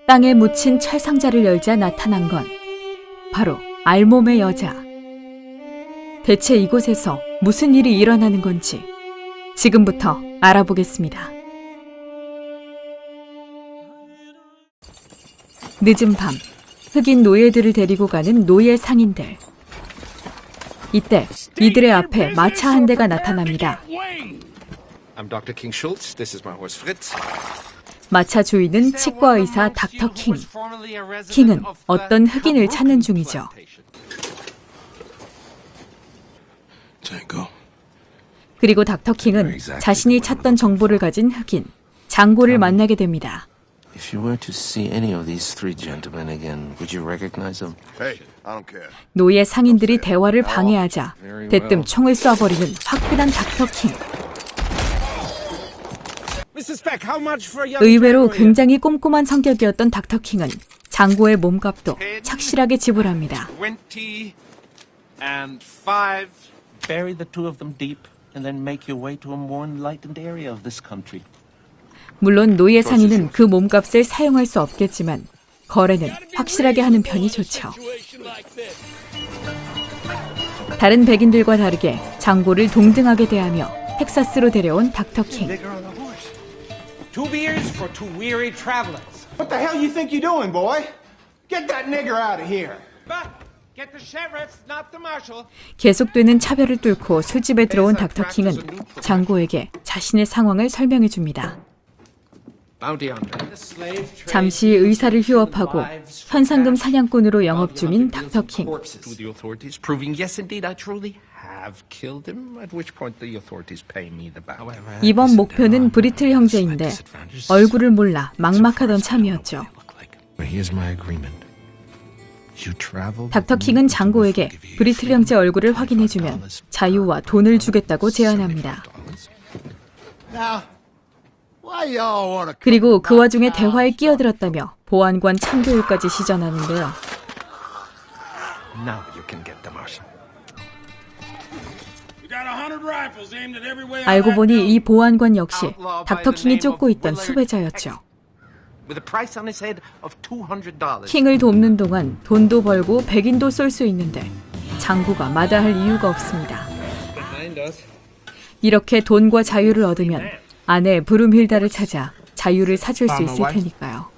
땅에 묻힌 철상자를 열자 나타난 건 바로 알몸의 여자. 대체 이곳에서 무슨 일이 일어나는 건지 지금부터 알아보겠습니다. 늦은 밤, 흑인 노예들을 데리고 가는 노예 상인들. 이때 이들의 앞에 마차 한 대가 나타납니다. I'm Dr. King Schultz. This is my horse Fritz. 마차 주인은 치과 의사 닥터 킹. 킹은 어떤 흑인을 찾는 중이죠. 그리고 닥터 킹은 자신이 찾던 정보를 가진 흑인, 장고를 만나게 됩니다. If you were to see any of these three gentlemen again, would you recognize them? Hey, I don't care. 노예 상인들이 대화를 방해하자 대뜸 총을 쏴버리는 화끈한 닥터 킹. 의외로 굉장히 꼼꼼한 성격이었던 닥터 킹은 장고의 몸값도 착실하게 지불합니다. 20 and 5. Bury the two of them deep, and then make your way to a more enlightened area of this country. 물론 노예 상인은 그 몸값을 사용할 수 없겠지만 거래는 확실하게 하는 편이 좋죠. 다른 백인들과 다르게 장고를 동등하게 대하며 텍사스로 데려온 닥터 킹. Two beers for two weary travelers. What the hell you think you're doing, boy? Get that nigger out of here. But get the sheriff, not the marshal. 계속되는 차별을 뚫고 술집에 들어온 닥터 킹은 장고에게 자신의 상황을 설명해 줍니다. 잠시 의사를 휴업하고 현상금 사냥꾼으로 영업 중인 닥터 킹. To the authorities, proving yes, indeed, I truly have killed him. At which point the authorities pay me the bounty. 이번 목표는 브리틀 형제인데 얼굴을 몰라 막막하던 참이었죠. Here's my agreement. You travel. 닥터 킹은 장고에게 브리틀 형제 얼굴을 확인해주면 자유와 돈을 주겠다고 제안합니다. Now, why y'all wanna 그리고 그 와중에 대화에 끼어들었다며 보안관 참교육까지 시전하는데요. Now you can get the marshal. 알고 보니 이 보안관 역시 닥터 킹이 쫓고 있던 수배자였죠. With a price on his head of $200. 킹을 돕는 동안 돈도 벌고 백인도 쏠 수 있는데 장고가 마다할 이유가 없습니다. 이렇게 돈과 자유를 얻으면 아내 브룸힐다를 찾아 자유를 사줄 수 있을 테니까요.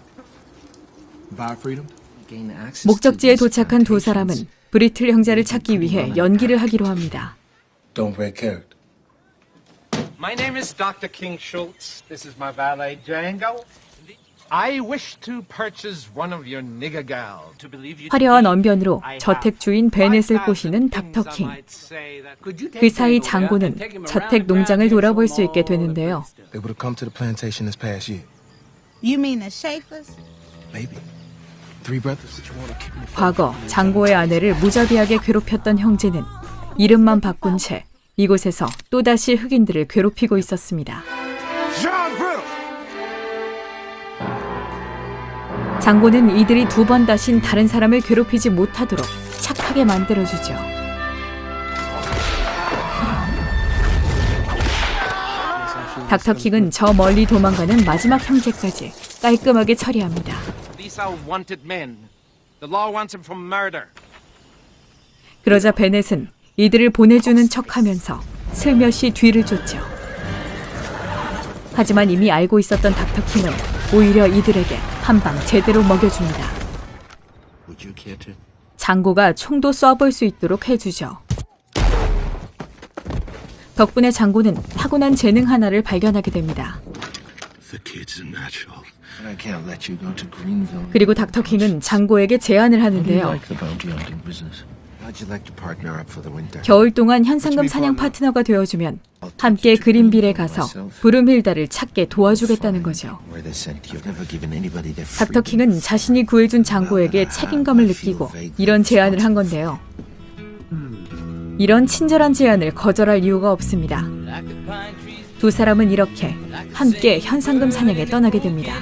목적지에 도착한 두 사람은 브리틀 형제를 찾기 위해 연기를 하기로 합니다. Don't break character. My name is Dr. King Schultz. This is my valet Django. I wish to purchase one of your nigger gals. To believe you. 화려한 언변으로 저택 주인 베넷을 꼬시는 닥터 킹. 그 사이 장고는 저택 농장을 돌아볼 수 있게 되는데요. They would have come to the plantation this past year. You mean the Schaefers? Maybe. Three brothers. 과거 장고의 아내를 무자비하게 괴롭혔던 형제는 이름만 바꾼 채 이곳에서 또다시 흑인들을 괴롭히고 있었습니다. 장고는 이들이 두 번 다신 다른 사람을 괴롭히지 못하도록 착하게 만들어주죠. 닥터 킹은 저 멀리 도망가는 마지막 형제까지 깔끔하게 처리합니다. These are wanted men. The law wants them for murder. 그러자 베넷은 이들을 보내주는 척하면서 슬며시 뒤를 쫓죠. 하지만 이미 알고 있었던 닥터 킹은 오히려 이들에게 한 방 제대로 먹여줍니다. Would you care to? 장고가 총도 쏴볼 수 있도록 해주죠. 덕분에 장고는 타고난 재능 하나를 발견하게 됩니다. The kid's a natural. I can't let you go to Greenville. 그리고 닥터 킹은 장고에게 제안을 하는데요. Like the bounty hunting business. How'd you like to partner up for the winter? 겨울 동안 현상금 사냥 파트너가 되어주면 함께 그린빌에 가서 브룸힐다를 찾게 도와주겠다는 거죠. Where they sent you. Never given anybody their 닥터 킹은 자신이 구해준 장고에게 책임감을 느끼고 이런 제안을 한 건데요. 이런 친절한 제안을 거절할 이유가 없습니다. 두 사람은 이렇게 함께 현상금 사냥에 떠나게 됩니다.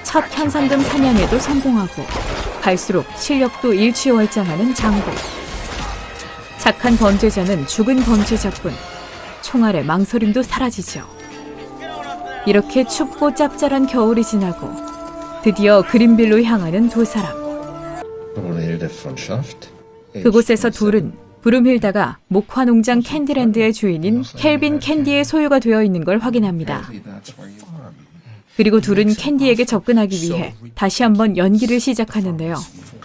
첫 현상금 사냥에도 성공하고 갈수록 실력도 일취월장하는 장고. 착한 범죄자는 죽은 범죄자뿐 총알의 망설임도 사라지죠. 이렇게 춥고 짭짤한 겨울이 지나고 드디어 그린빌로 향하는 두 사람. 그곳에서 둘은 브룸힐다가 목화 농장 캔디랜드의 주인인 켈빈 캔디의 소유가 되어 있는 걸 확인합니다. 그리고 둘은 캔디에게 접근하기 위해 다시 한번 연기를 시작하는데요.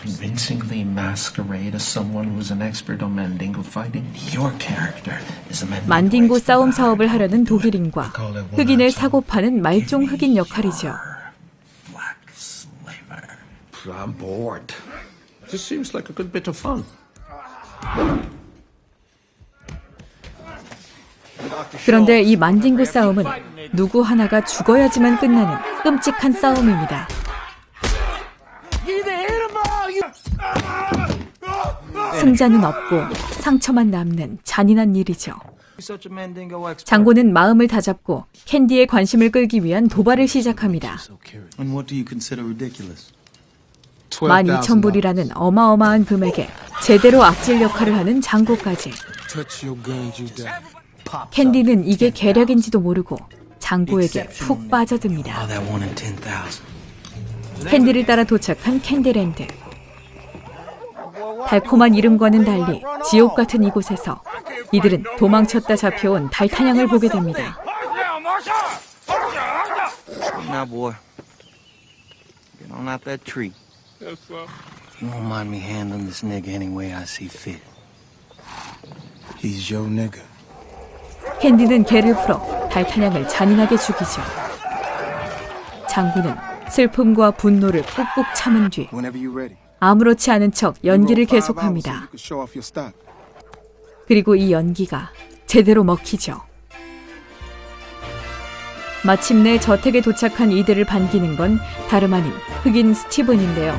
Convincingly masquerade as someone who's an expert on Mandingo fighting. Your character is a Mandingo 만딩고 expert. 싸움 사업을 하려는 독일인과 흑인을 사고파는 말종 흑인 역할이죠. Black slaver. I'm bored. This seems like a good bit of fun. 그런데 이 만딩고 싸움은 누구 하나가 죽어야지만 끝나는 끔찍한 싸움입니다. 승자는 없고 상처만 남는 잔인한 일이죠. 장고는 마음을 다잡고 캔디의 관심을 끌기 위한 도발을 시작합니다. And what do you consider ridiculous? 12,000불이라는 어마어마한 금액에 제대로 악질 역할을 하는 장고까지. Touch your guns, you die. 캔디는 이게 계략인지도 모르고 장고에게 푹 빠져듭니다. That one in 10,000. 캔디를 따라 도착한 캔디랜드. 달콤한 이름과는 달리 지옥 같은 이곳에서 이들은 도망쳤다 잡혀온 달타냥을 보게 됩니다. Now, boy, get on out that tree. You won't mind me handling this nigga any way I see fit. He's your nigga. 캔디는 개를 풀어 달타냥을 잔인하게 죽이죠. 장군은 슬픔과 분노를 꾹꾹 참은 뒤 Whenever you're ready. 아무렇지 않은 척 연기를 계속합니다. You can show off your stock. 그리고 이 연기가 제대로 먹히죠. 마침내 저택에 도착한 이들을 반기는 건 다름 아닌 흑인 스티븐인데요.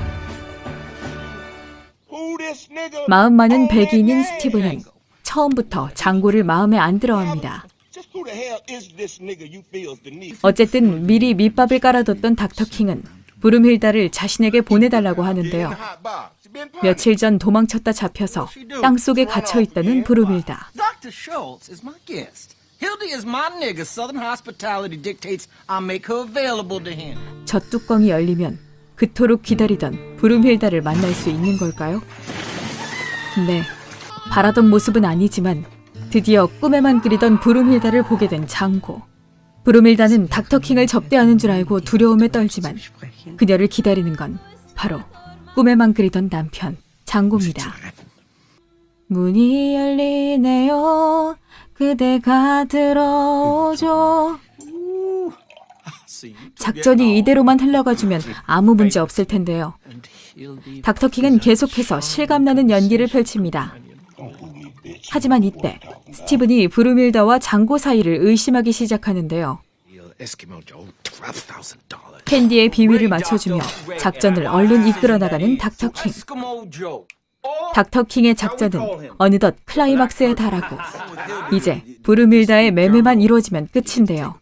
마음 많은 백인인 스티븐은 처음부터 장고를 마음에 안 들어합니다. 어쨌든 미리 밑밥을 깔아뒀던 닥터킹은 브룸힐다를 자신에게 보내달라고 하는데요. 며칠 전 도망쳤다 잡혀서 땅속에 갇혀있다는 브룸힐다. Dr. Schultz is my guest. Hildy is my nigga. Southern hospitality dictates I make her available to him. 저 뚜껑이 열리면 그토록 기다리던 브룸힐다를 만날 수 있는 걸까요? 네, 바라던 모습은 아니지만 드디어 꿈에만 그리던 브룸힐다를 보게 된 장고. 브룸힐다는 닥터킹을 접대하는 줄 알고 두려움에 떨지만 그녀를 기다리는 건 바로 꿈에만 그리던 남편 장고입니다. 문이 열리네요. 그대가 들어오죠. 작전이 이대로만 흘러가주면 아무 문제 없을 텐데요. 닥터킹은 계속해서 실감나는 연기를 펼칩니다. 하지만 이때 스티븐이 브룸힐다와 장고 사이를 의심하기 시작하는데요. 캔디의 비위를 맞춰주며 작전을 얼른 이끌어 나가는 닥터킹. 닥터킹의 작전은 어느덧 클라이막스에 달하고 이제 브룸힐다의 매매만 이루어지면 끝인데요.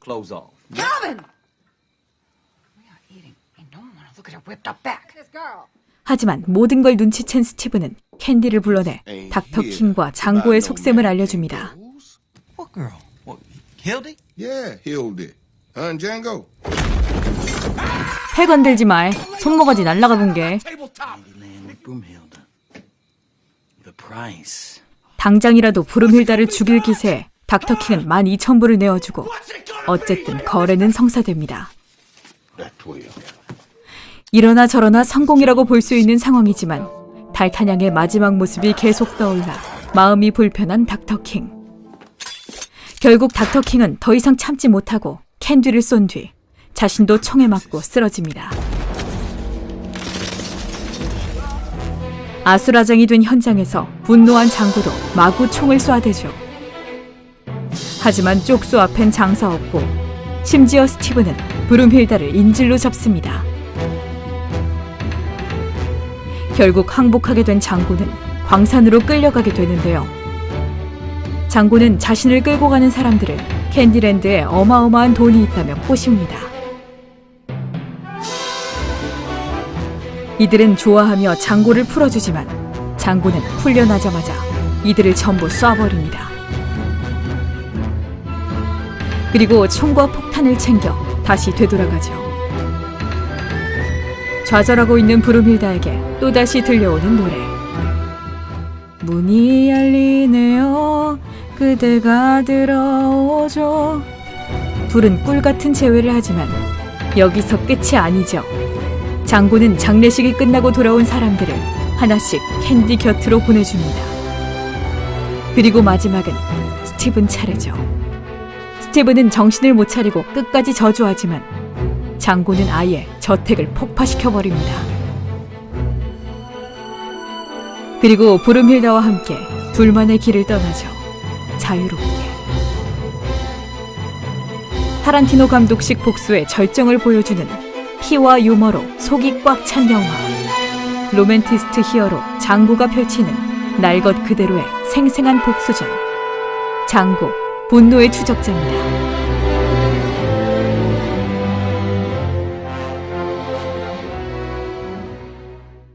하지만 모든 걸 눈치챈 스티븐은 캔디를 불러내 닥터킹과 장고의 속셈을 알려줍니다. What girl? What, Hildy? Yeah, Hildy. Her and Django. 패 건들지 말. 손모가지 날라가 본 게. Land with Broomhilda. The price. 당장이라도 브룸힐다를 죽일 기세에 닥터킹은 12,000불을 내어주고 어쨌든 거래는 성사됩니다. 이러나 저러나 성공이라고 볼 수 있는 상황이지만 달타냥의 마지막 모습이 계속 떠올라 마음이 불편한 닥터킹. 결국 닥터킹은 더 이상 참지 못하고 캔디를 쏜 뒤 자신도 총에 맞고 쓰러집니다. 아수라장이 된 현장에서 분노한 장고도 마구 총을 쏴대죠. 하지만 쪽수 앞엔 장사 없고 심지어 스티븐은 브룸힐다를 인질로 잡습니다. 결국 항복하게 된 장고는 광산으로 끌려가게 되는데요. 장고는 자신을 끌고 가는 사람들을 캔디랜드에 어마어마한 돈이 있다며 꼬십니다. 이들은 좋아하며 장고를 풀어주지만 장고는 풀려나자마자 이들을 전부 쏴버립니다. 그리고 총과 폭탄을 챙겨 다시 되돌아가죠. 좌절하고 있는 브룸힐다에게 또다시 들려오는 노래. 문이 열리네요. 그대가 들어오죠. 둘은 꿀같은 재회를 하지만 여기서 끝이 아니죠. 장고는 장례식이 끝나고 돌아온 사람들을 하나씩 캔디 곁으로 보내줍니다. 그리고 마지막은 스티븐 차례죠. 스티븐은 정신을 못 차리고 끝까지 저주하지만 장고는 아예 저택을 폭파시켜버립니다. 그리고 브룸힐다와 함께 둘만의 길을 떠나죠. 자유롭게. 타란티노 감독식 복수의 절정을 보여주는 피와 유머로 속이 꽉 찬 영화. 로맨티스트 히어로 장고가 펼치는 날 것 그대로의 생생한 복수전. 장고, 분노의 추적자입니다.